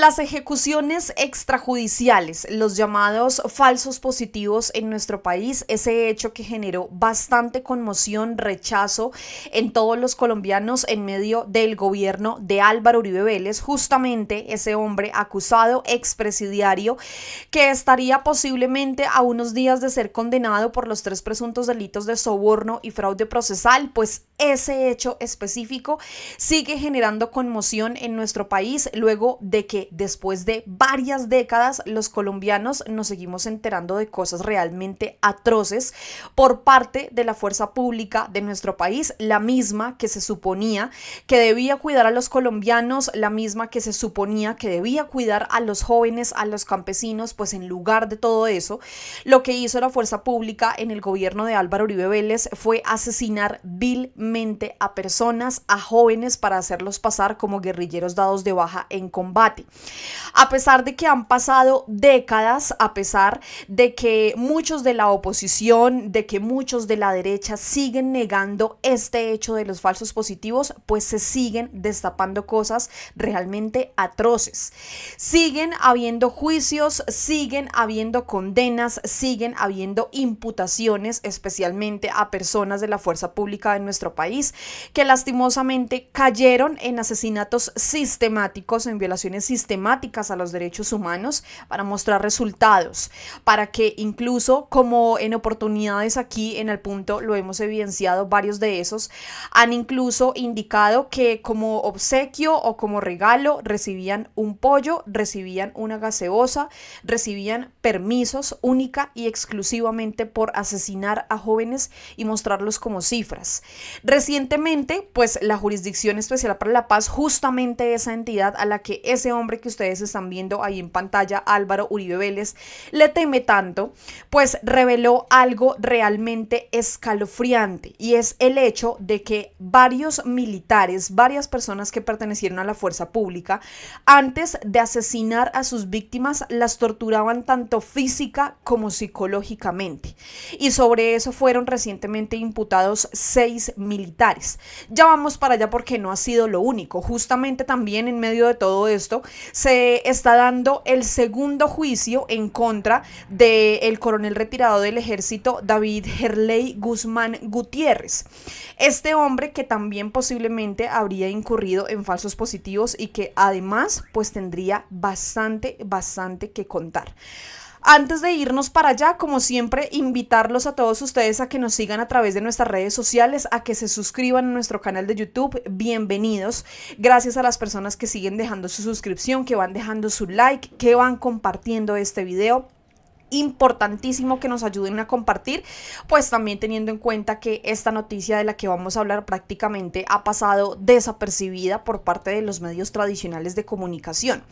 Las ejecuciones extrajudiciales, los llamados falsos positivos en nuestro país, ese hecho que generó bastante conmoción, rechazo en todos los colombianos en medio del gobierno de Álvaro Uribe Vélez, justamente ese hombre acusado, expresidiario, que estaría posiblemente a unos días de ser condenado por los 3 presuntos delitos de soborno y fraude procesal, pues ese hecho específico sigue generando conmoción en nuestro país luego de que después de varias décadas los colombianos nos seguimos enterando de cosas realmente atroces por parte de la fuerza pública de nuestro país, la misma que se suponía que debía cuidar a los colombianos, la misma que se suponía que debía cuidar a los jóvenes, a los campesinos, pues en lugar de todo eso, lo que hizo la fuerza pública en el gobierno de Álvaro Uribe Vélez fue asesinar vilmente a personas, a jóvenes, para hacerlos pasar como guerrilleros dados de baja en combate. A pesar de que han pasado décadas, a pesar de que muchos de la oposición, de que muchos de la derecha siguen negando este hecho de los falsos positivos, pues se siguen destapando cosas realmente atroces. Siguen habiendo juicios, siguen habiendo condenas, siguen habiendo imputaciones, especialmente a personas de la fuerza pública de nuestro país, que lastimosamente cayeron en asesinatos sistemáticos, en violaciones sistemáticas a los derechos humanos, para mostrar resultados, para que incluso, como en oportunidades aquí en El Punto lo hemos evidenciado, varios de esos han incluso indicado que como obsequio o como regalo recibían un pollo, recibían una gaseosa, recibían permisos única y exclusivamente por asesinar a jóvenes y mostrarlos como cifras. Recientemente, pues la Jurisdicción Especial para la Paz, justamente esa entidad a la que ese hombre que ustedes están viendo ahí en pantalla, Álvaro Uribe Vélez, le teme tanto, pues reveló algo realmente escalofriante, y es el hecho de que varios militares, varias personas que pertenecieron a la fuerza pública, antes de asesinar a sus víctimas, las torturaban tanto física como psicológicamente, y sobre eso fueron recientemente imputados 6 militares. Ya vamos para allá porque no ha sido lo único. Justamente también en medio de todo esto se está dando el segundo juicio en contra del coronel retirado del ejército David Gerley Guzmán Gutiérrez. Este hombre que también posiblemente habría incurrido en falsos positivos y que además pues tendría bastante que contar. Antes de irnos para allá, como siempre, invitarlos a todos ustedes a que nos sigan a través de nuestras redes sociales, a que se suscriban a nuestro canal de YouTube. Bienvenidos. Gracias a las personas que siguen dejando su suscripción, que van dejando su like, que van compartiendo este video. Importantísimo que nos ayuden a compartir, pues también teniendo en cuenta que esta noticia de la que vamos a hablar prácticamente ha pasado desapercibida por parte de los medios tradicionales de comunicación.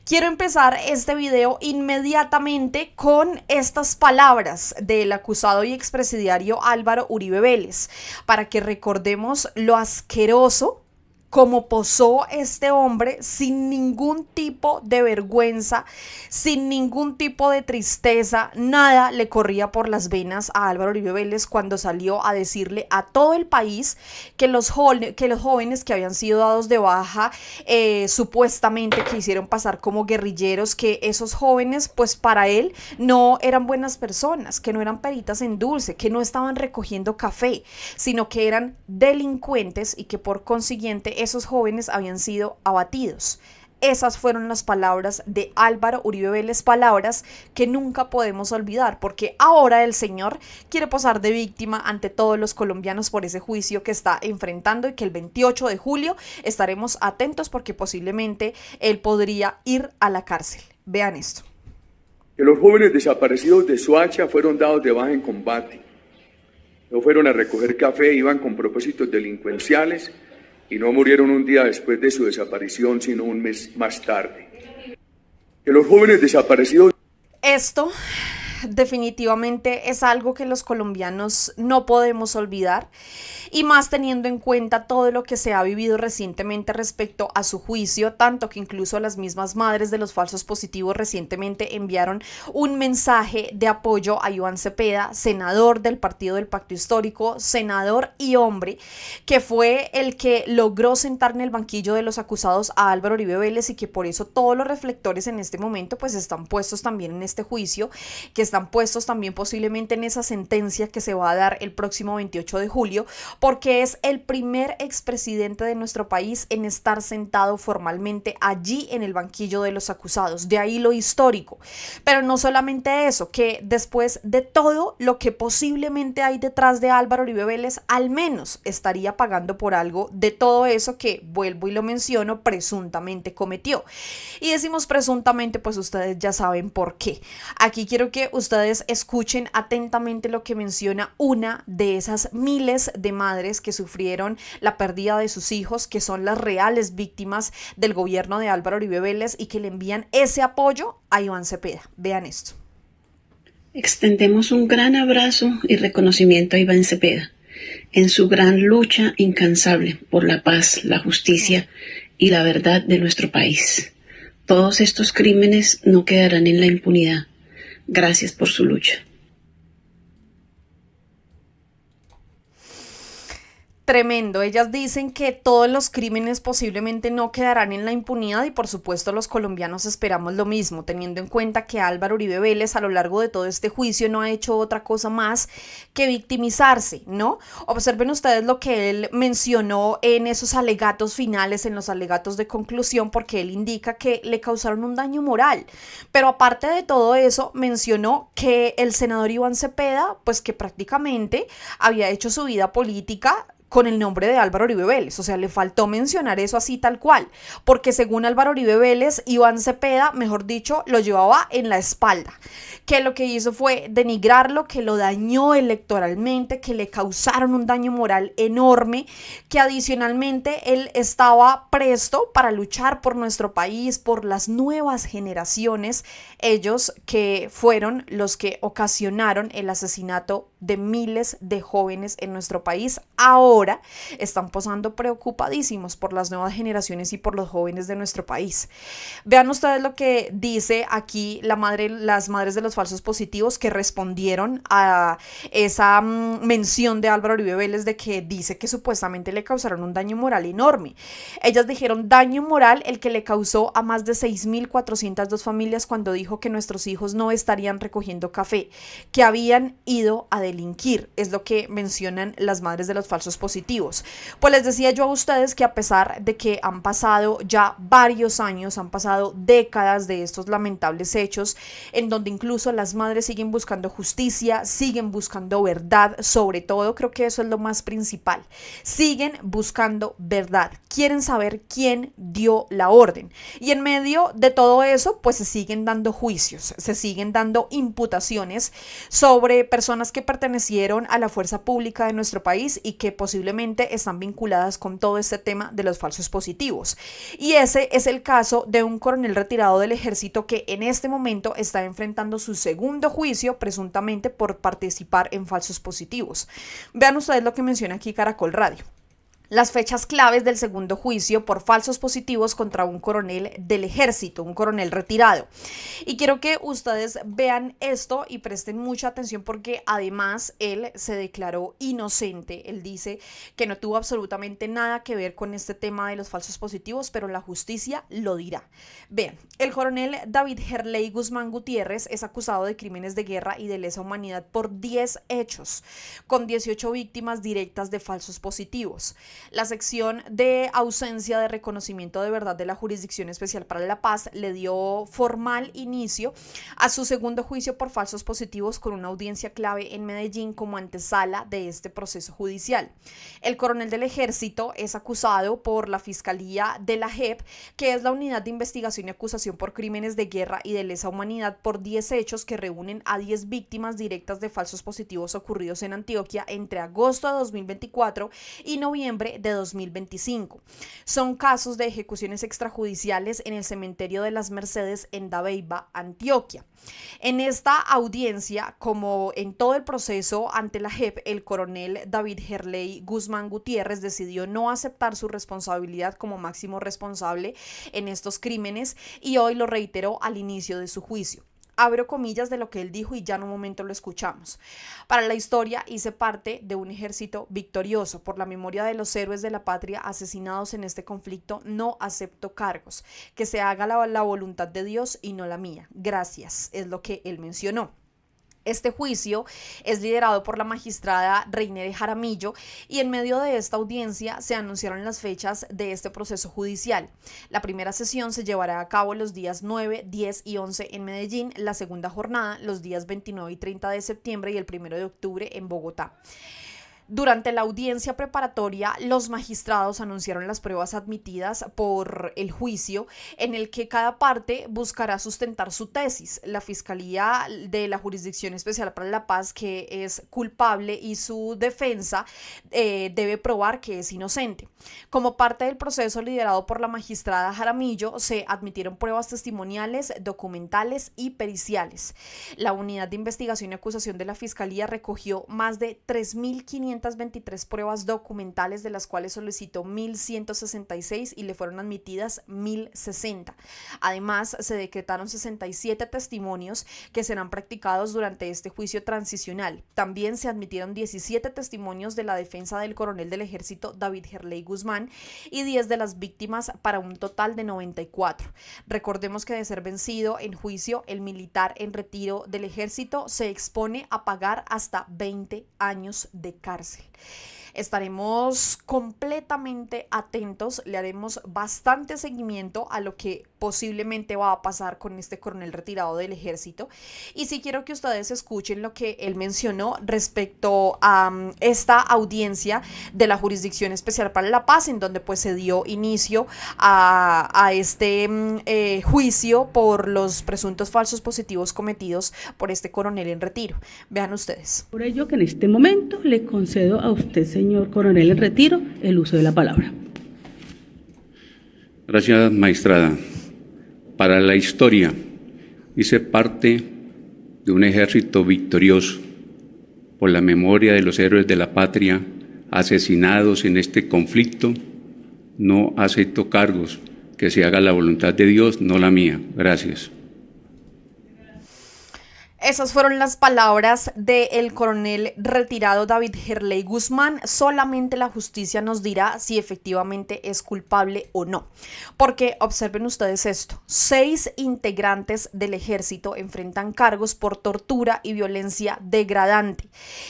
Quiero empezar este video inmediatamente con estas palabras del acusado y expresidiario Álvaro Uribe Vélez, para que recordemos lo asqueroso como posó este hombre sin ningún tipo de vergüenza, sin ningún tipo de tristeza, nada le corría por las venas a Álvaro Uribe Vélez cuando salió a decirle a todo el país que los jóvenes que habían sido dados de baja, supuestamente que hicieron pasar como guerrilleros, que esos jóvenes pues para él no eran buenas personas, que no eran peritas en dulce, que no estaban recogiendo café, sino que eran delincuentes y que por consiguiente esos jóvenes habían sido abatidos. Esas fueron las palabras de Álvaro Uribe Vélez, palabras que nunca podemos olvidar, porque ahora el señor quiere posar de víctima ante todos los colombianos por ese juicio que está enfrentando y que el 28 de julio estaremos atentos porque posiblemente él podría ir a la cárcel. Vean esto. Que los jóvenes desaparecidos de Soacha fueron dados de baja en combate. No fueron a recoger café, iban con propósitos delincuenciales y no murieron un día después de su desaparición, sino un mes más tarde. Que los jóvenes desaparecidos... Esto definitivamente es algo que los colombianos no podemos olvidar, y más teniendo en cuenta todo lo que se ha vivido recientemente respecto a su juicio, tanto que incluso las mismas madres de los falsos positivos recientemente enviaron un mensaje de apoyo a Iván Cepeda, senador del Partido del Pacto Histórico, senador y hombre que fue el que logró sentar en el banquillo de los acusados a Álvaro Uribe Vélez, y que por eso todos los reflectores en este momento pues están puestos también en este juicio, que están puestos también posiblemente en esa sentencia que se va a dar el próximo 28 de julio, porque es el primer expresidente de nuestro país en estar sentado formalmente allí en el banquillo de los acusados. De ahí lo histórico. Pero no solamente eso, que después de todo lo que posiblemente hay detrás de Álvaro Uribe Vélez, al menos estaría pagando por algo de todo eso que, vuelvo y lo menciono, presuntamente cometió. Y decimos presuntamente, pues ustedes ya saben por qué. Aquí quiero que ustedes escuchen atentamente lo que menciona una de esas miles de madres que sufrieron la pérdida de sus hijos, que son las reales víctimas del gobierno de Álvaro Uribe Vélez y que le envían ese apoyo a Iván Cepeda. Vean esto. Extendemos un gran abrazo y reconocimiento a Iván Cepeda en su gran lucha incansable por la paz, la justicia y la verdad de nuestro país. Todos estos crímenes no quedarán en la impunidad. Gracias por su lucha. Tremendo. Ellas dicen que todos los crímenes posiblemente no quedarán en la impunidad, y por supuesto los colombianos esperamos lo mismo, teniendo en cuenta que Álvaro Uribe Vélez a lo largo de todo este juicio no ha hecho otra cosa más que victimizarse, ¿no? Observen ustedes lo que él mencionó en esos alegatos finales, en los alegatos de conclusión, porque él indica que le causaron un daño moral. Pero aparte de todo eso, mencionó que el senador Iván Cepeda, pues que prácticamente había hecho su vida política con el nombre de Álvaro Uribe Vélez. O sea, le faltó mencionar eso así tal cual, porque según Álvaro Uribe Vélez, Iván Cepeda, mejor dicho, lo llevaba en la espalda, que lo que hizo fue denigrarlo, que lo dañó electoralmente, que le causaron un daño moral enorme, que adicionalmente él estaba presto para luchar por nuestro país, por las nuevas generaciones, ellos que fueron los que ocasionaron el asesinato de miles de jóvenes en nuestro país. Ahora están posando preocupadísimos por las nuevas generaciones y por los jóvenes de nuestro país. Vean ustedes lo que dice aquí las madres de los falsos positivos que respondieron a esa mención de Álvaro Uribe Vélez de que dice que supuestamente le causaron un daño moral enorme. Ellas dijeron: daño moral el que le causó a más de 6.402 familias cuando dijo que nuestros hijos no estarían recogiendo café, que habían ido a delinquir, es lo que mencionan las madres de los falsos positivos. Pues les decía yo a ustedes que a pesar de que han pasado ya varios años, han pasado décadas de estos lamentables hechos, en donde incluso las madres siguen buscando justicia, siguen buscando verdad, sobre todo creo que eso es lo más principal, siguen buscando verdad, quieren saber quién dio la orden, y en medio de todo eso pues se siguen dando juicios, se siguen dando imputaciones sobre personas que pertenecieron a la fuerza pública de nuestro país y que posiblemente están vinculadas con todo este tema de los falsos positivos. Y ese es el caso de un coronel retirado del ejército que en este momento está enfrentando su segundo juicio presuntamente por participar en falsos positivos. Vean ustedes lo que menciona aquí Caracol Radio. Las fechas claves del segundo juicio por falsos positivos contra un coronel del ejército, un coronel retirado. Y quiero que ustedes vean esto y presten mucha atención porque además él se declaró inocente. Él dice que no tuvo absolutamente nada que ver con este tema de los falsos positivos, pero la justicia lo dirá. Vean, el coronel David Gerley Guzmán Gutiérrez es acusado de crímenes de guerra y de lesa humanidad por 10 hechos, con 18 víctimas directas de falsos positivos. La sección de ausencia de reconocimiento de verdad de la Jurisdicción Especial para la Paz le dio formal inicio a su segundo juicio por falsos positivos con una audiencia clave en Medellín como antesala de este proceso judicial. El coronel del ejército es acusado por la Fiscalía de la JEP, que es la Unidad de Investigación y Acusación por Crímenes de Guerra y de Lesa Humanidad, por 10 hechos que reúnen a 10 víctimas directas de falsos positivos ocurridos en Antioquia entre agosto de 2024 y noviembre octubre de 2025. Son casos de ejecuciones extrajudiciales en el cementerio de las Mercedes en Dabeiba, Antioquia. En esta audiencia, como en todo el proceso ante la JEP, el coronel David Gerley Guzmán Gutiérrez decidió no aceptar su responsabilidad como máximo responsable en estos crímenes y hoy lo reiteró al inicio de su juicio. Abro comillas de lo que él dijo y ya en un momento lo escuchamos. Para la historia hice parte de un ejército victorioso. Por la memoria de los héroes de la patria asesinados en este conflicto, no acepto cargos. Que se haga la voluntad de Dios y no la mía. Gracias, es lo que él mencionó. Este juicio es liderado por la magistrada Reiner Jaramillo y en medio de esta audiencia se anunciaron las fechas de este proceso judicial. La primera sesión se llevará a cabo los días 9, 10 y 11 en Medellín, la segunda jornada los días 29 y 30 de septiembre y el 1 de octubre en Bogotá. Durante la audiencia preparatoria, los magistrados anunciaron las pruebas admitidas por el juicio, en el que cada parte buscará sustentar su tesis. La Fiscalía de la Jurisdicción Especial para la Paz, que es culpable, y su defensa debe probar que es inocente. Como parte del proceso liderado por la magistrada Jaramillo, se admitieron pruebas testimoniales, documentales y periciales. La Unidad de Investigación y Acusación de la Fiscalía recogió más de 3.523 pruebas documentales, de las cuales solicitó 1.166 y le fueron admitidas 1.060. Además, se decretaron 67 testimonios que serán practicados durante este juicio transicional. También se admitieron 17 testimonios de la defensa del coronel del ejército David Gerley Guzmán y 10 de las víctimas, para un total de 94. Recordemos que de ser vencido en juicio, el militar en retiro del ejército se expone a pagar hasta 20 años de cárcel. Estaremos completamente atentos, le haremos bastante seguimiento a lo que posiblemente va a pasar con este coronel retirado del ejército. Y sí quiero que ustedes escuchen lo que él mencionó respecto a esta audiencia de la Jurisdicción Especial para la Paz, en donde pues se dio inicio a este juicio por los presuntos falsos positivos cometidos por este coronel en retiro. Vean ustedes. Por ello que en este momento le concedo a usted, señor coronel en retiro, el uso de la palabra. Gracias, magistrada. Para la historia, hice parte de un ejército victorioso por la memoria de los héroes de la patria asesinados en este conflicto. No acepto cargos, que se haga la voluntad de Dios, no la mía. Gracias. Esas fueron las palabras del coronel retirado David Gerley Guzmán. Solamente la justicia nos dirá si efectivamente es culpable o no. Porque observen ustedes esto: 6 integrantes del ejército enfrentan cargos por tortura y violencia degradante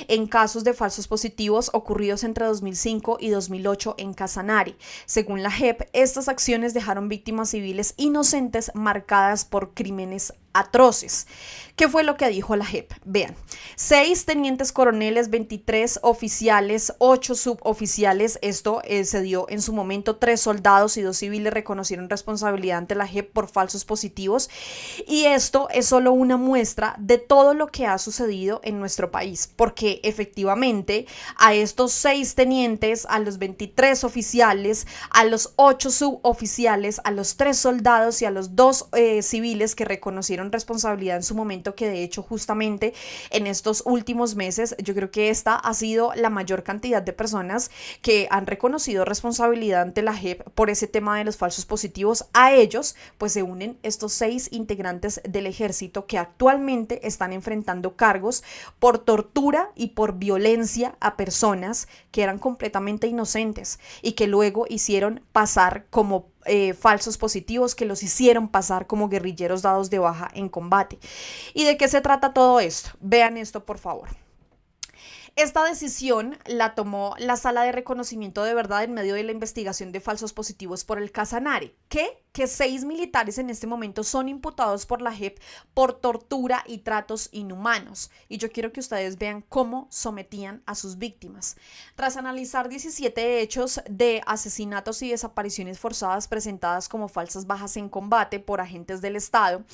en casos de falsos positivos ocurridos entre 2005 y 2008 en Casanare. Según la JEP, estas acciones dejaron víctimas civiles inocentes marcadas por crímenes atroces. ¿Qué fue lo que dijo la JEP? Vean, 6 tenientes coroneles, 23 oficiales, 8 suboficiales. Esto se dio en su momento. 3 soldados y 2 civiles reconocieron responsabilidad ante la JEP por falsos positivos. Y esto es solo una muestra de todo lo que ha sucedido en nuestro país, porque efectivamente a estos 6 tenientes, a los 23 oficiales, a los 8 suboficiales, a los 3 soldados y a los 2 civiles que reconocieron responsabilidad en su momento, que de hecho justamente en estos últimos meses yo creo que esta ha sido la mayor cantidad de personas que han reconocido responsabilidad ante la JEP por ese tema de los falsos positivos. A ellos pues se unen estos 6 integrantes del ejército que actualmente están enfrentando cargos por tortura y por violencia a personas que eran completamente inocentes y que luego hicieron pasar como falsos positivos, que los hicieron pasar como guerrilleros dados de baja en combate. ¿Y de qué se trata todo esto? Vean esto, por favor. Esta decisión la tomó la Sala de Reconocimiento de Verdad en medio de la investigación de falsos positivos por el Casanare. Que 6 militares en este momento son imputados por la JEP por tortura y tratos inhumanos. Y yo quiero que ustedes vean cómo sometían a sus víctimas. Tras analizar 17 hechos de asesinatos y desapariciones forzadas presentadas como falsas bajas en combate por agentes del Estado,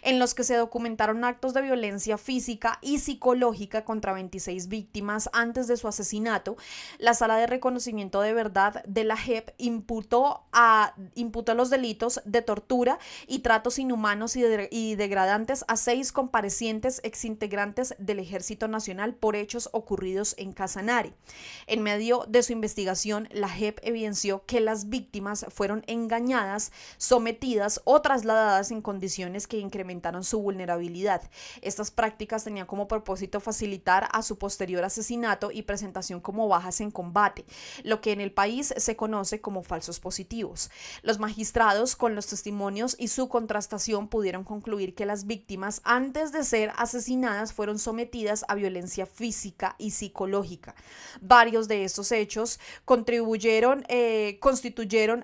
en los que se documentaron actos de violencia física y psicológica contra 26 víctimas, víctimas antes de su asesinato, la Sala de Reconocimiento de Verdad de la JEP imputó los delitos de tortura y tratos inhumanos y degradantes a 6 comparecientes exintegrantes del Ejército Nacional por hechos ocurridos en Casanare. En medio de su investigación, la JEP evidenció que las víctimas fueron engañadas, sometidas o trasladadas en condiciones que incrementaron su vulnerabilidad. Estas prácticas tenían como propósito facilitar a su posterior asesinato y presentación como bajas en combate, lo que en el país se conoce como falsos positivos. Los magistrados, con los testimonios y su contrastación, pudieron concluir que las víctimas, antes de ser asesinadas, fueron sometidas a violencia física y psicológica. Varios de estos hechos constituyeron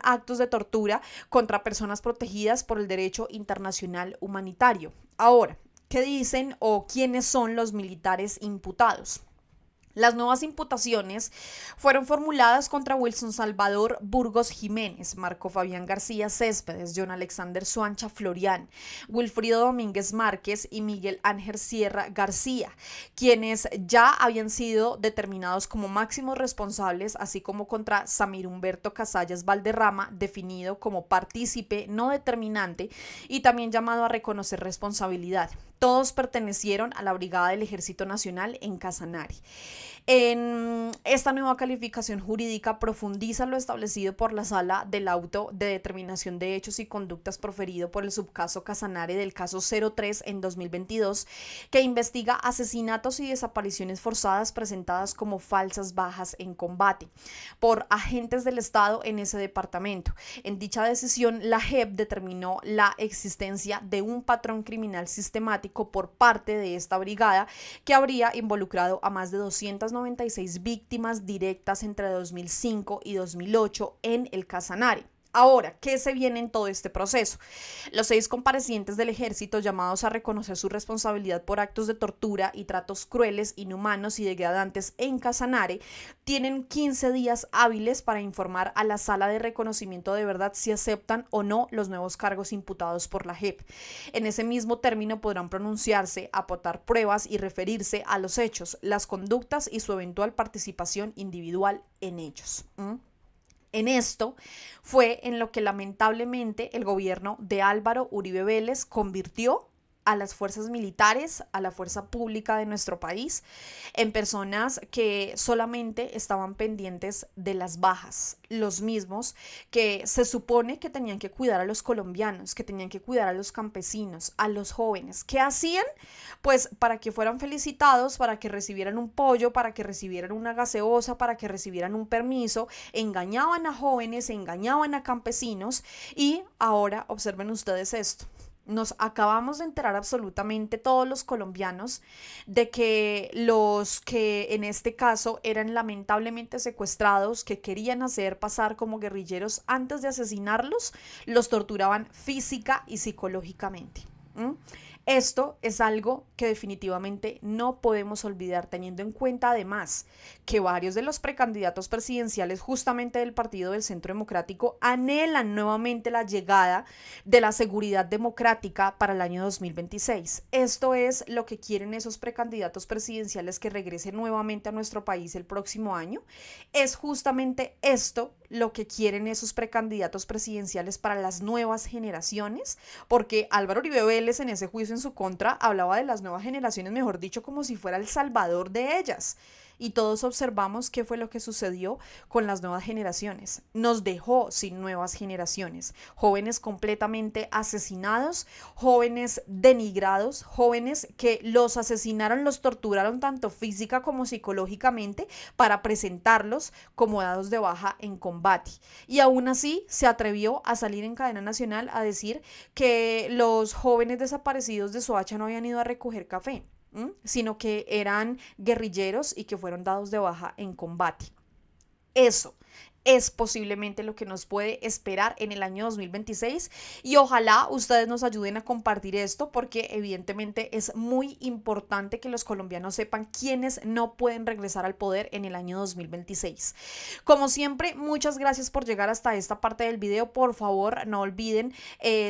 actos de tortura contra personas protegidas por el derecho internacional humanitario. Ahora, ¿qué dicen o quiénes son los militares imputados? Las nuevas imputaciones fueron formuladas contra Wilson Salvador Burgos Jiménez, Marco Fabián García Céspedes, John Alexander Suancha Florián, Wilfrido Domínguez Márquez y Miguel Ángel Sierra García, quienes ya habían sido determinados como máximos responsables, así como contra Samir Humberto Casallas Valderrama, definido como partícipe no determinante y también llamado a reconocer responsabilidad. Todos pertenecieron a la Brigada del Ejército Nacional en Casanare. En esta nueva calificación jurídica profundiza lo establecido por la Sala del Auto de Determinación de Hechos y Conductas proferido por el subcaso Casanare del caso 03 en 2022, que investiga asesinatos y desapariciones forzadas presentadas como falsas bajas en combate por agentes del Estado en ese departamento. En dicha decisión, la JEP determinó la existencia de un patrón criminal sistemático por parte de esta brigada que habría involucrado a más de 296 víctimas directas entre 2005 y 2008 en el Casanare. Ahora, ¿qué se viene en todo este proceso? Los 6 comparecientes del ejército llamados a reconocer su responsabilidad por actos de tortura y tratos crueles, inhumanos y degradantes en Casanare tienen 15 días hábiles para informar a la Sala de Reconocimiento de Verdad si aceptan o no los nuevos cargos imputados por la JEP. En ese mismo término podrán pronunciarse, aportar pruebas y referirse a los hechos, las conductas y su eventual participación individual en ellos. En esto fue en lo que lamentablemente el gobierno de Álvaro Uribe Vélez convirtió a las fuerzas militares, a la fuerza pública de nuestro país, en personas que solamente estaban pendientes de las bajas, los mismos que se supone que tenían que cuidar a los colombianos, que tenían que cuidar a los campesinos, a los jóvenes. ¿Qué hacían? Pues para que fueran felicitados, para que recibieran un pollo, para que recibieran una gaseosa, para que recibieran un permiso, engañaban a jóvenes, engañaban a campesinos y ahora observen ustedes esto. Nos acabamos de enterar absolutamente todos los colombianos de que los que en este caso eran lamentablemente secuestrados, que querían hacer pasar como guerrilleros antes de asesinarlos, los torturaban física y psicológicamente. Esto es algo que definitivamente no podemos olvidar, teniendo en cuenta además que varios de los precandidatos presidenciales justamente del Partido del Centro Democrático anhelan nuevamente la llegada de la seguridad democrática para el año 2026. Esto es lo que quieren esos precandidatos presidenciales que regresen nuevamente a nuestro país el próximo año. Es justamente esto lo que quieren esos precandidatos presidenciales para las nuevas generaciones, porque Álvaro Uribe Vélez en ese juicio en su contra hablaba de las nuevas generaciones, mejor dicho, como si fuera el salvador de ellas. Y todos observamos qué fue lo que sucedió con las nuevas generaciones. Nos dejó sin nuevas generaciones, jóvenes completamente asesinados, jóvenes denigrados, jóvenes que los asesinaron, los torturaron tanto física como psicológicamente para presentarlos como dados de baja en combate. Y aún así se atrevió a salir en cadena nacional a decir que los jóvenes desaparecidos de Soacha no habían ido a recoger café, sino que eran guerrilleros y que fueron dados de baja en combate. Eso es posiblemente lo que nos puede esperar en el año 2026 y ojalá ustedes nos ayuden a compartir esto porque evidentemente es muy importante que los colombianos sepan quiénes no pueden regresar al poder en el año 2026. Como siempre, muchas gracias por llegar hasta esta parte del video. Por favor, no olviden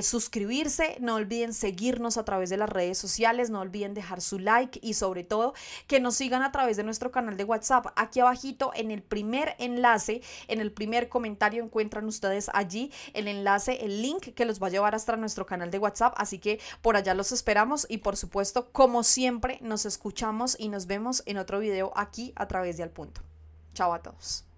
suscribirse, no olviden seguirnos a través de las redes sociales, no olviden dejar su like y sobre todo que nos sigan a través de nuestro canal de WhatsApp. Aquí abajito en el primer enlace, en el primer comentario encuentran ustedes allí el enlace, el link que los va a llevar hasta nuestro canal de WhatsApp, así que por allá los esperamos y por supuesto, como siempre, nos escuchamos y nos vemos en otro video aquí a través de Al Punto. Chao a todos.